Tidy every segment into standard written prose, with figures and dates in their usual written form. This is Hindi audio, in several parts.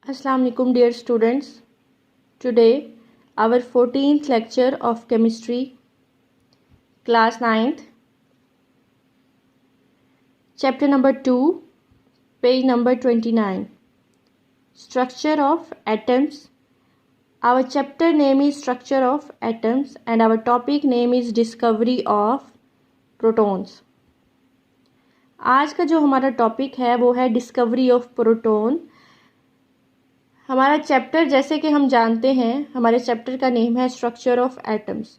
Assalamu alaikum dear students. Today our 14th lecture of chemistry, class 9th, chapter number 2, page number 29, structure of atoms. Our chapter name is structure of atoms and our topic name is discovery of protons. आज का जो हमारा टॉपिक है वो है डिस्कवरी ऑफ प्रोटॉन. हमारा चैप्टर जैसे कि हम जानते हैं हमारे चैप्टर का नेम है स्ट्रक्चर ऑफ एटम्स.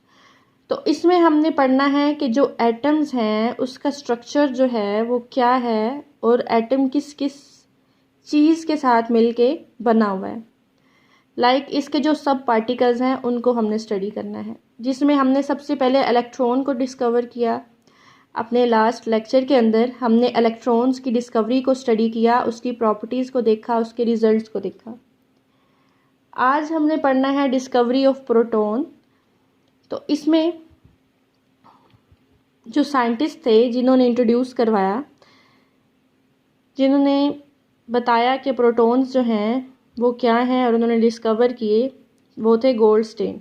तो इसमें हमने पढ़ना है कि जो एटम्स हैं उसका स्ट्रक्चर जो है वो क्या है और एटम किस किस चीज़ के साथ मिलके बना हुआ है. इसके जो सब पार्टिकल्स हैं उनको हमने स्टडी करना है, जिसमें हमने सबसे पहले इलेक्ट्रॉन को डिस्कवर किया. अपने लास्ट लेक्चर के अंदर हमने इलेक्ट्रॉन्स की डिस्कवरी को स्टडी किया, उसकी प्रॉपर्टीज़ को देखा, उसके रिजल्ट्स को देखा. आज हमने पढ़ना है डिस्कवरी ऑफ प्रोटॉन. तो इसमें जो साइंटिस्ट थे जिन्होंने इंट्रोड्यूस करवाया, जिन्होंने बताया कि प्रोटॉन्स जो हैं वो क्या हैं और उन्होंने डिस्कवर किए, वो थे गोल्डस्टेन.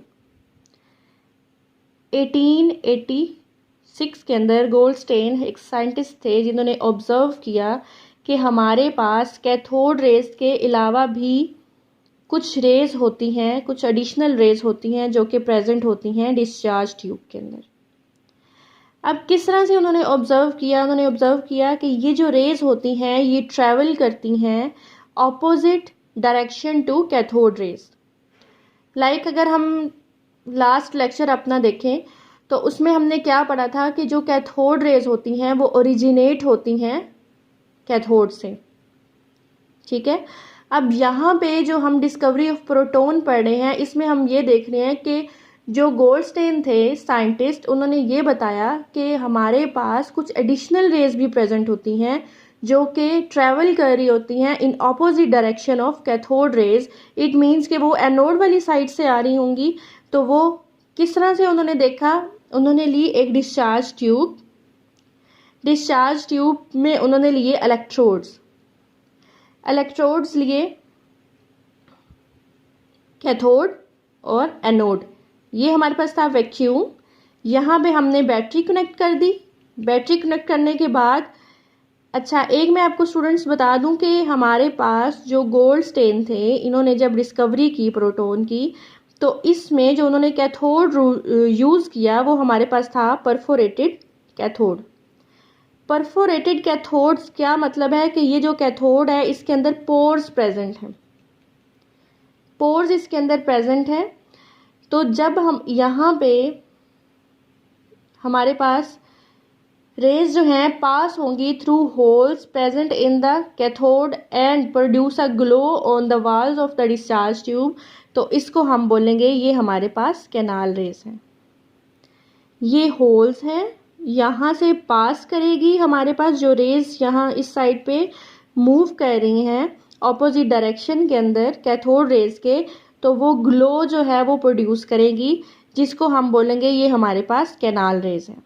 1886 के अंदर गोल्डस्टेन एक साइंटिस्ट थे जिन्होंने ऑब्ज़र्व किया कि हमारे पास कैथोड रेज के अलावा भी कुछ रेज़ होती हैं, कुछ एडिशनल रेज़ होती हैं जो कि प्रेजेंट होती हैं डिस्चार्ज ट्यूब के अंदर. अब किस तरह से उन्होंने ऑब्ज़र्व किया? उन्होंने ऑब्ज़र्व किया कि ये जो रेज़ होती हैं ये ट्रैवल करती हैं opposite direction to cathode rays. अगर हम लास्ट लेक्चर अपना देखें तो उसमें हमने क्या पढ़ा था कि जो कैथोड रेज़ होती हैं वो ओरिजिनेट होती हैं कैथोड से. ठीक है. अब यहाँ पे जो हम डिस्कवरी ऑफ प्रोटॉन पढ़ रहे हैं इसमें हम ये देख रहे हैं कि जो गोल्डस्टेन थे साइंटिस्ट, उन्होंने ये बताया कि हमारे पास कुछ एडिशनल रेज भी प्रेजेंट होती हैं जो कि ट्रैवल कर रही होती हैं in opposite direction of cathode rays. It means कि वो एनोड वाली साइड से आ रही होंगी. तो वो किस तरह से उन्होंने देखा? उन्होंने ली एक डिस्चार्ज ट्यूब. डिस्चार्ज ट्यूब में उन्होंने लिए इलेक्ट्रोड्स लिए कैथोड और एनोड. ये हमारे पास था वैक्यूम. यहाँ पे हमने बैटरी कनेक्ट कर दी. बैटरी कनेक्ट करने के बाद एक मैं आपको स्टूडेंट्स बता दूं कि हमारे पास जो गोल्डस्टेन थे, इन्होंने जब डिस्कवरी की प्रोटॉन की तो इसमें जो उन्होंने कैथोड यूज़ किया वो हमारे पास था परफोरेटेड कैथोड. परफोरेटेड कैथोड्स क्या मतलब है कि ये जो कैथोड है इसके अंदर पोर्स प्रेजेंट हैं. पोर्स इसके अंदर प्रेजेंट हैं. तो जब हम यहाँ पे हमारे पास रेज जो हैं पास होंगी through holes present in the cathode and produce a glow on the walls of the discharge tube, तो इसको हम बोलेंगे ये हमारे पास कैनाल रेज हैं. ये होल्स हैं, यहाँ से पास करेगी हमारे पास जो रेज यहाँ इस साइड पे मूव कर रही हैं ऑपोजिट डायरेक्शन के अंदर कैथोड रेज के, तो वो ग्लो जो है वो प्रोड्यूस करेगी, जिसको हम बोलेंगे ये हमारे पास कैनाल रेज हैं.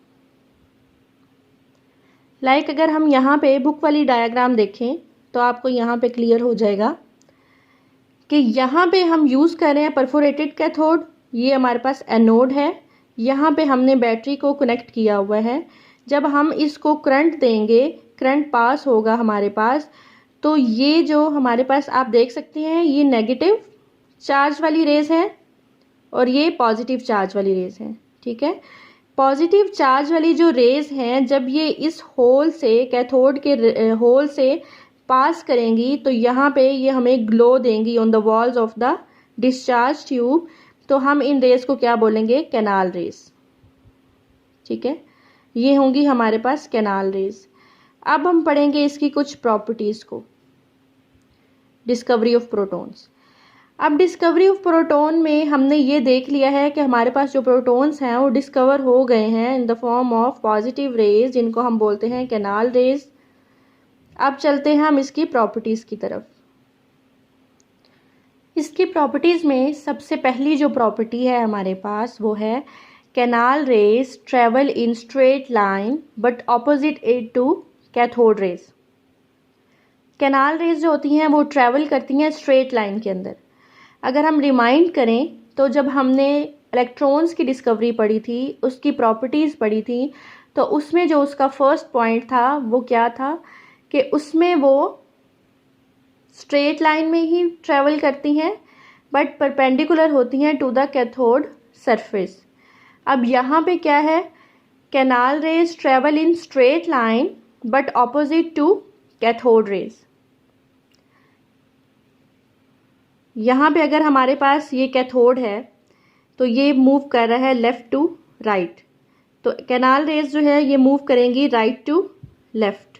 अगर हम यहाँ पे बुक वाली डायग्राम देखें तो आपको यहाँ पे क्लियर हो जाएगा कि यहाँ पे हम यूज़ कर रहे हैं परफोरेटेड कैथोड. ये हमारे पास एनोड है. यहाँ पे हमने बैटरी को कनेक्ट किया हुआ है. जब हम इसको करंट देंगे, करंट पास होगा हमारे पास, तो ये जो हमारे पास आप देख सकते हैं ये नेगेटिव चार्ज वाली रेज है और ये पॉजिटिव चार्ज वाली रेज है. ठीक है. पॉजिटिव चार्ज वाली जो रेज हैं जब ये इस होल से कैथोड के होल से पास करेंगी तो यहाँ पे ये हमें ग्लो देंगी on the walls of the discharge tube. तो हम इन रेज को क्या बोलेंगे? Canal raise. ठीक है. ये होंगी हमारे पास कैनाल रेज. अब हम पढ़ेंगे इसकी कुछ प्रॉपर्टीज़ को. Discovery of protons. अब डिस्कवरी ऑफ प्रोटॉन में हमने ये देख लिया है कि हमारे पास जो प्रोटॉन्स हैं वो डिस्कवर हो गए हैं in the form of positive raise, जिनको हम बोलते हैं कैनाल रेज. अब चलते हैं हम इसकी प्रॉपर्टीज़ की तरफ. इसकी प्रॉपर्टीज़ में सबसे पहली जो प्रॉपर्टी है हमारे पास वो है canal rays travel in straight line but opposite it to cathode rays. Canal rays जो होती हैं वो ट्रैवल करती हैं स्ट्रेट लाइन के अंदर। अगर हम रिमाइंड करें तो जब हमने इलेक्ट्रॉन्स की डिस्कवरी पढ़ी थी, उसकी प्रॉपर्टीज़ पढ़ी थी, तो उसमें जो उसका फर्स्ट पॉइंट था वो क्या था कि उसमें वो स्ट्रेट लाइन में ही ट्रैवल करती हैं बट परपेंडिकुलर होती हैं टू द कैथोड सरफेस। अब यहाँ पे क्या है, canal rays travel in straight line but opposite to cathode rays. यहाँ पे अगर हमारे पास ये कैथोड है तो ये मूव कर रहा है लेफ़्ट टू राइट, तो कैनाल रेज जो है ये मूव करेंगी राइट टू लेफ़्ट।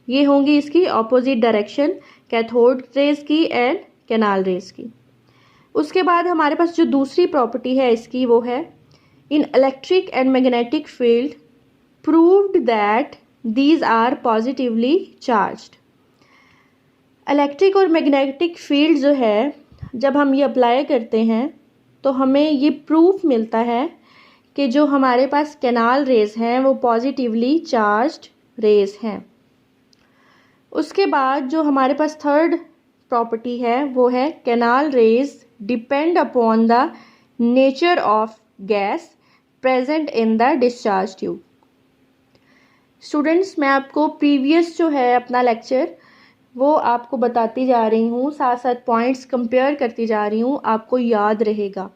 ये होंगी इसकी ऑपोजिट डायरेक्शन कैथोड रेज की एंड कैनाल रेज की। उसके बाद हमारे पास जो दूसरी प्रॉपर्टी है इसकी वो है in electric and magnetic field proved that these are positively charged. Electric और मैग्नेटिक फील्ड जो है जब हम ये अप्लाई करते हैं तो हमें ये प्रूफ मिलता है कि जो हमारे पास कैनाल रेज हैं वो पॉजिटिवली चार्ज्ड रेज हैं। उसके बाद जो हमारे पास थर्ड प्रॉपर्टी है वो है canal raise depend upon the nature of gas present in the discharge tube. Students, मैं आपको प्रीवियस जो है अपना लेक्चर वो आपको बताती जा रही हूँ, साथ साथ पॉइंट्स कंपेयर करती जा रही हूँ, आपको याद रहेगा।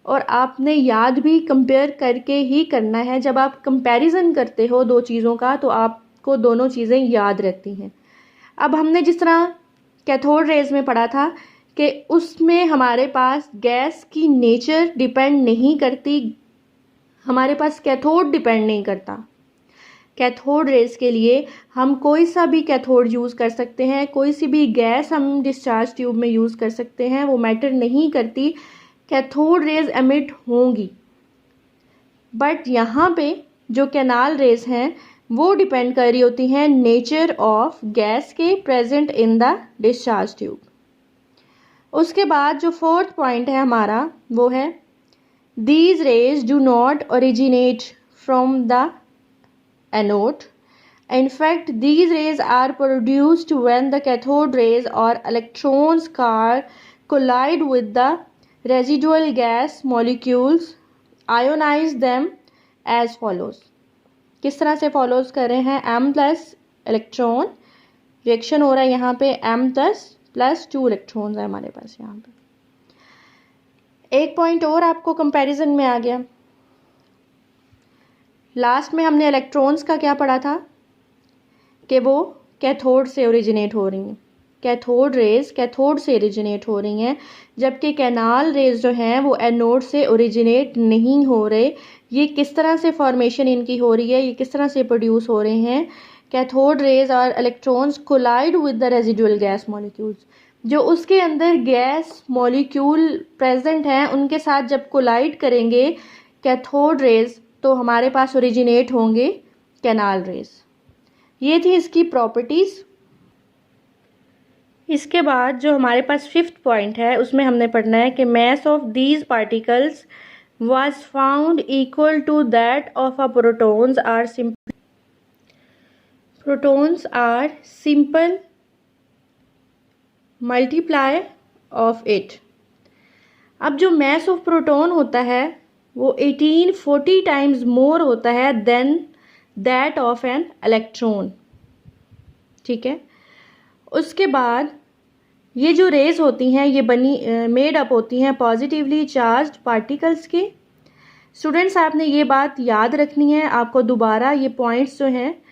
और आपने याद भी कंपेयर करके ही करना है। जब आप कंपैरिजन करते हो दो चीज़ों का तो आपको दोनों चीज़ें याद रहती हैं। अब हमने जिस तरह कैथोड रेज में पढ़ा था कि उसमें हमारे पास गैस की नेचर डिपेंड नहीं करती, हमारे पास कैथोड डिपेंड नहीं करता। कैथोड रेज के लिए हम कोई सा भी कैथोड यूज़ कर सकते हैं, कोई सी भी गैस हम डिस्चार्ज ट्यूब में यूज़ कर सकते हैं, वो मैटर नहीं करती, कैथोड रेज एमिट होंगी। बट यहाँ पे जो कैनाल रेज हैं वो डिपेंड कर रही होती हैं नेचर ऑफ गैस के present in the discharge tube. उसके बाद जो फोर्थ पॉइंट है हमारा वो है these raise do not originate from the anode. In fact, these rays are produced when the cathode rays or electrons collide with the residual gas molecules, ionize them as follows. किस तरह से फॉलोज कर रहे हैं, m प्लस इलेक्ट्रॉन रिएक्शन हो रहा है यहाँ पे, m प्लस 2 इलेक्ट्रॉन्स है हमारे पास यहाँ पे। एक पॉइंट और आपको कंपैरिजन में आ गया। लास्ट में हमने इलेक्ट्रॉन्स का क्या पढ़ा था कि वो कैथोड से ओरिजिनेट हो रही हैं, कैथोड रेज कैथोड से ओरिजिनेट हो रही हैं, जबकि कैनाल रेज जो हैं वो एनोड से ओरिजिनेट नहीं हो रहे। ये किस तरह से फॉर्मेशन इनकी हो रही है, ये किस तरह से प्रोड्यूस हो रहे हैं, कैथोड रेज और electrons collide with the residual gas molecules. जो उसके अंदर गैस मॉलिक्यूल प्रेजेंट हैं उनके साथ जब कोलाइड करेंगे कैथोड रेज तो हमारे पास ओरिजिनेट होंगे कैनाल रेज। ये थी इसकी प्रॉपर्टीज़। इसके बाद जो हमारे पास फिफ्थ पॉइंट है उसमें हमने पढ़ना है कि mass of these particles was found equal to that of a protons are simple multiply of it. अब जो मास ऑफ प्रोटॉन होता है वो 1840 टाइम्स मोर होता है then that of an electron. ठीक है, उसके बाद ये जो रेज होती हैं ये मेड अप होती हैं पॉजिटिवली चार्ज्ड पार्टिकल्स के। स्टूडेंट्स, आपने ये बात याद रखनी है, आपको दोबारा ये पॉइंट्स जो हैं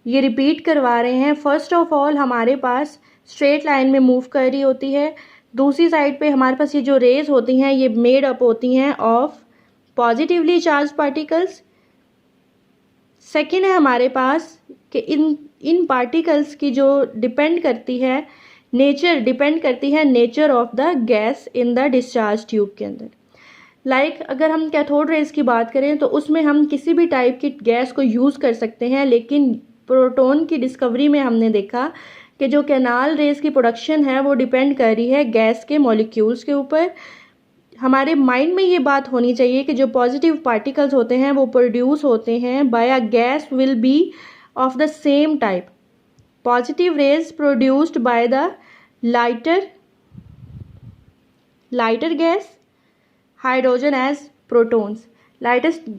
ये रिपीट करवा रहे हैं। फर्स्ट ऑफ ऑल हमारे पास स्ट्रेट लाइन में मूव कर रही होती है, दूसरी साइड पे हमारे पास ये जो रेज होती हैं ये मेड अप होती हैं of positively charge particles. Second है हमारे पास कि इन पार्टिकल्स की जो डिपेंड करती है nature of the gas in the discharge tube के अंदर। लाइक अगर हम कैथोड रेज की बात करें तो उसमें हम किसी भी टाइप की गैस को यूज़ कर सकते हैं, लेकिन प्रोटॉन की डिस्कवरी में हमने देखा कि जो कैनाल रेज की प्रोडक्शन है वो डिपेंड कर रही है गैस के मॉलिक्यूल्स के ऊपर। हमारे माइंड में ये बात होनी चाहिए कि जो पॉजिटिव पार्टिकल्स होते हैं वो प्रोड्यूस होते हैं by a gas will be of the same type. Positive rays produced by the lighter gas hydrogen as protons. Lightest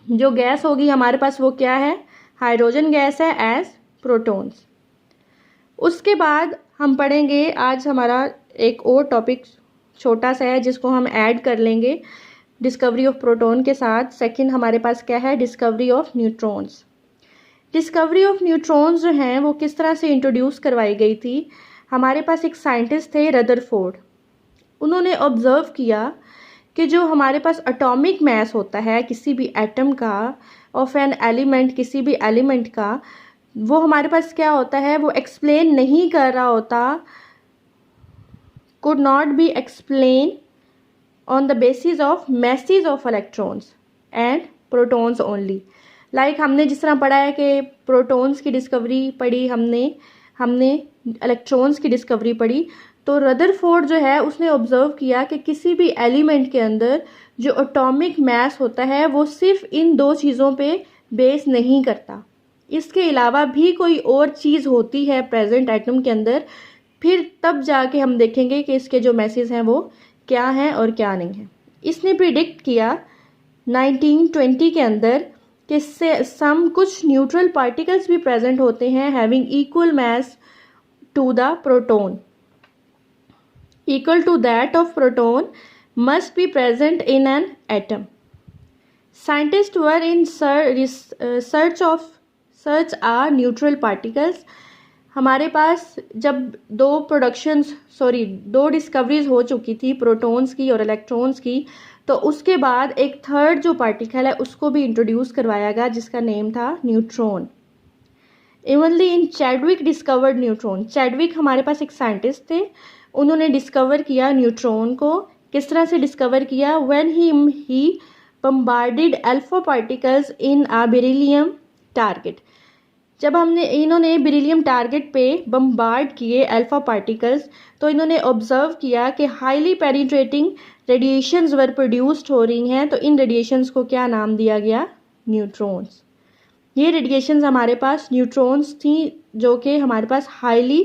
जो गैस होगी हमारे पास वो क्या है, हाइड्रोजन गैस है एज प्रोटॉन्स। उसके बाद हम पढ़ेंगे, आज हमारा एक और टॉपिक छोटा सा है जिसको हम ऐड कर लेंगे डिस्कवरी ऑफ प्रोटॉन के साथ। सेकंड हमारे पास क्या है, discovery of neutrons. Discovery of neutrons जो हैं वो किस तरह से इंट्रोड्यूस करवाई गई थी। हमारे पास एक साइंटिस्ट थे रदरफोर्ड, उन्होंने ऑब्जर्व किया कि जो हमारे पास एटॉमिक मास होता है किसी भी एटम का ऑफ एन एलिमेंट, किसी भी एलिमेंट का, वो हमारे पास क्या होता है, वो एक्सप्लेन नहीं कर रहा होता, could not be explained on the basis of masses of electrons and protons only। like हमने जिस तरह पढ़ा है कि प्रोटॉन्स की डिस्कवरी पढ़ी, हमने इलेक्ट्रॉन्स की डिस्कवरी पढ़ी, तो रदरफोर्ड जो है उसने ऑब्जर्व किया कि किसी भी एलिमेंट के अंदर जो एटॉमिक मास होता है वो सिर्फ इन दो चीज़ों पे बेस नहीं करता, इसके अलावा भी कोई और चीज़ होती है प्रेजेंट एटम के अंदर। फिर तब जाके हम देखेंगे कि इसके जो मैसेज हैं वो क्या हैं और क्या नहीं हैं। इसने प्रिडिक्ट किया 1920 के अंदर कि कुछ न्यूट्रल पार्टिकल्स भी प्रेजेंट होते हैं having equal mass to the proton, equal to that of proton must be present in an atom। Scientists were in search are neutral particles। हमारे पास जब दो डिस्कवरीज हो चुकी थी प्रोटॉन्स की और इलेक्ट्रॉन्स की, तो उसके बाद एक थर्ड जो पार्टिकल है उसको भी इंट्रोड्यूस करवाया गया जिसका नेम था न्यूट्रॉन। इवनली इन चैडविक डिस्कवर्ड न्यूट्रॉन। चैडविक हमारे पास एक साइंटिस्ट थे, उन्होंने डिस्कवर किया न्यूट्रॉन को। किस तरह से डिस्कवर किया, when he bombarded alpha particles in a beryllium target. जब इन्होंने बेरिलियम टारगेट पे बम्बार्ड किए अल्फा पार्टिकल्स, तो इन्होंने ऑब्जर्व किया कि हाईली पेनिट्रेटिंग रेडिएशंस वर प्रोड्यूस्ड हो रही हैं। तो इन रेडिएशंस को क्या नाम दिया गया, न्यूट्रॉन्स। ये रेडिएशंस हमारे पास न्यूट्रॉन्स थी जो कि हमारे पास हाईली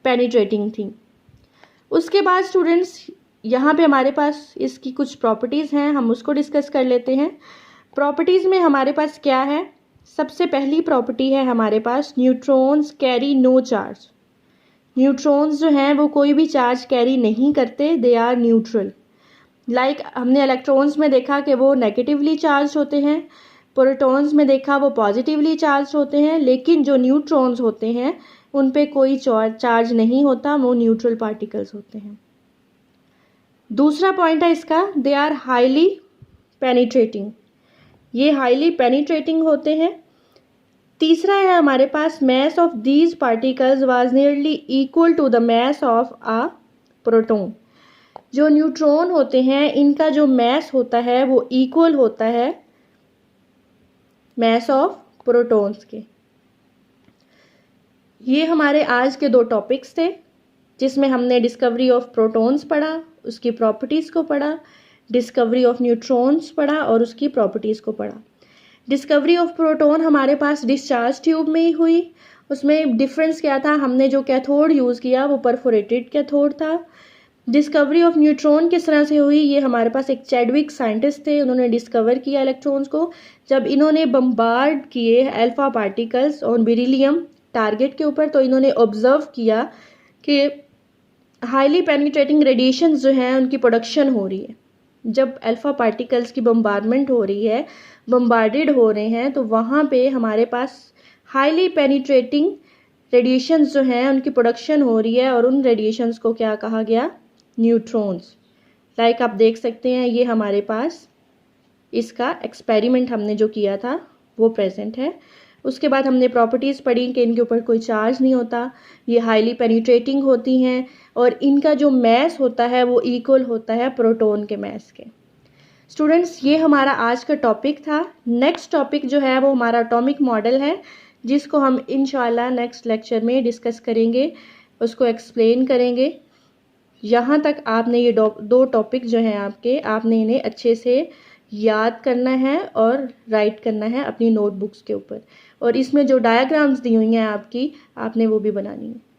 पेनिट्रेटिंग थी। उसके बाद स्टूडेंट्स यहाँ पे हमारे पास इसकी कुछ प्रॉपर्टीज़ हैं, हम उसको डिस्कस कर लेते हैं। प्रॉपर्टीज़ में हमारे पास क्या है, सबसे पहली प्रॉपर्टी है हमारे पास neutrons carry no charge. Neutrons जो हैं वो कोई भी चार्ज कैरी नहीं करते, दे आर न्यूट्रल। लाइक हमने इलेक्ट्रॉन्स में देखा कि वो नेगेटिवली चार्ज होते हैं, प्रोटॉन्स में देखा वो पॉजिटिवली चार्ज होते हैं, लेकिन जो न्यूट्रॉन्स होते हैं उन पे कोई चार्ज नहीं होता, वो न्यूट्रल पार्टिकल्स होते हैं। दूसरा पॉइंट है इसका, दे आर हाईली पेनिट्रेटिंग, ये हाईली पेनिट्रेटिंग होते हैं। तीसरा है हमारे पास, mass of these particles was nearly equal to the mass of a proton. जो न्यूट्रॉन होते हैं इनका जो मैस होता है वो इक्वल होता है मैस ऑफ प्रोटॉन्स के। ये हमारे आज के दो टॉपिक्स थे जिसमें हमने डिस्कवरी ऑफ प्रोटॉन्स पढ़ा, उसकी प्रॉपर्टीज़ को पढ़ा, डिस्कवरी ऑफ न्यूट्रॉन्स पढ़ा और उसकी प्रॉपर्टीज़ को पढ़ा। डिस्कवरी ऑफ प्रोटॉन हमारे पास डिस्चार्ज ट्यूब में ही हुई। उसमें डिफरेंस क्या था, हमने जो कैथोड यूज़ किया वो परफोरेटेड कैथोड था। डिस्कवरी ऑफ न्यूट्रॉन किस तरह से हुई, ये हमारे पास एक चैडविक साइंटिस्ट थे, उन्होंने डिस्कवर किया इलेक्ट्रॉन्स को जब इन्होंने बम्बार्ड किए alpha particles on beryllium target के ऊपर। तो इन्होंने ऑब्जर्व किया कि हाईली पेनिट्रेटिंग रेडिएशंस जो हैं उनकी प्रोडक्शन हो रही है। जब अल्फा पार्टिकल्स की बम्बार्डमेंट हो रही है, बम्बार्डेड हो रहे हैं, तो वहाँ पे हमारे पास हाईली पेनिट्रेटिंग रेडिएशंस जो हैं उनकी प्रोडक्शन हो रही है और उन रेडिएशंस को क्या कहा गया, न्यूट्रॉन्स। लाइक आप देख सकते हैं ये हमारे पास इसका एक्सपेरिमेंट हमने जो किया था वो प्रेजेंट है। उसके बाद हमने प्रॉपर्टीज़ पढ़ी कि इनके ऊपर कोई चार्ज नहीं होता, ये हाईली पेनिट्रेटिंग होती हैं और इनका जो मैस होता है वो इक्वल होता है प्रोटॉन के मैस के। स्टूडेंट्स ये हमारा आज का टॉपिक था। नेक्स्ट टॉपिक जो है वो हमारा एटॉमिक मॉडल है जिसको हम इंशाल्लाह नेक्स्ट लेक्चर में डिस्कस करेंगे, उसको एक्सप्लेन करेंगे। यहाँ तक आपने ये दो टॉपिक जो हैं आपने इन्हें अच्छे से याद करना है और राइट करना है अपनी नोटबुक्स के ऊपर। और इसमें जो डायग्राम्स दी हुई हैं आपकी, आपने वो भी बनानी है।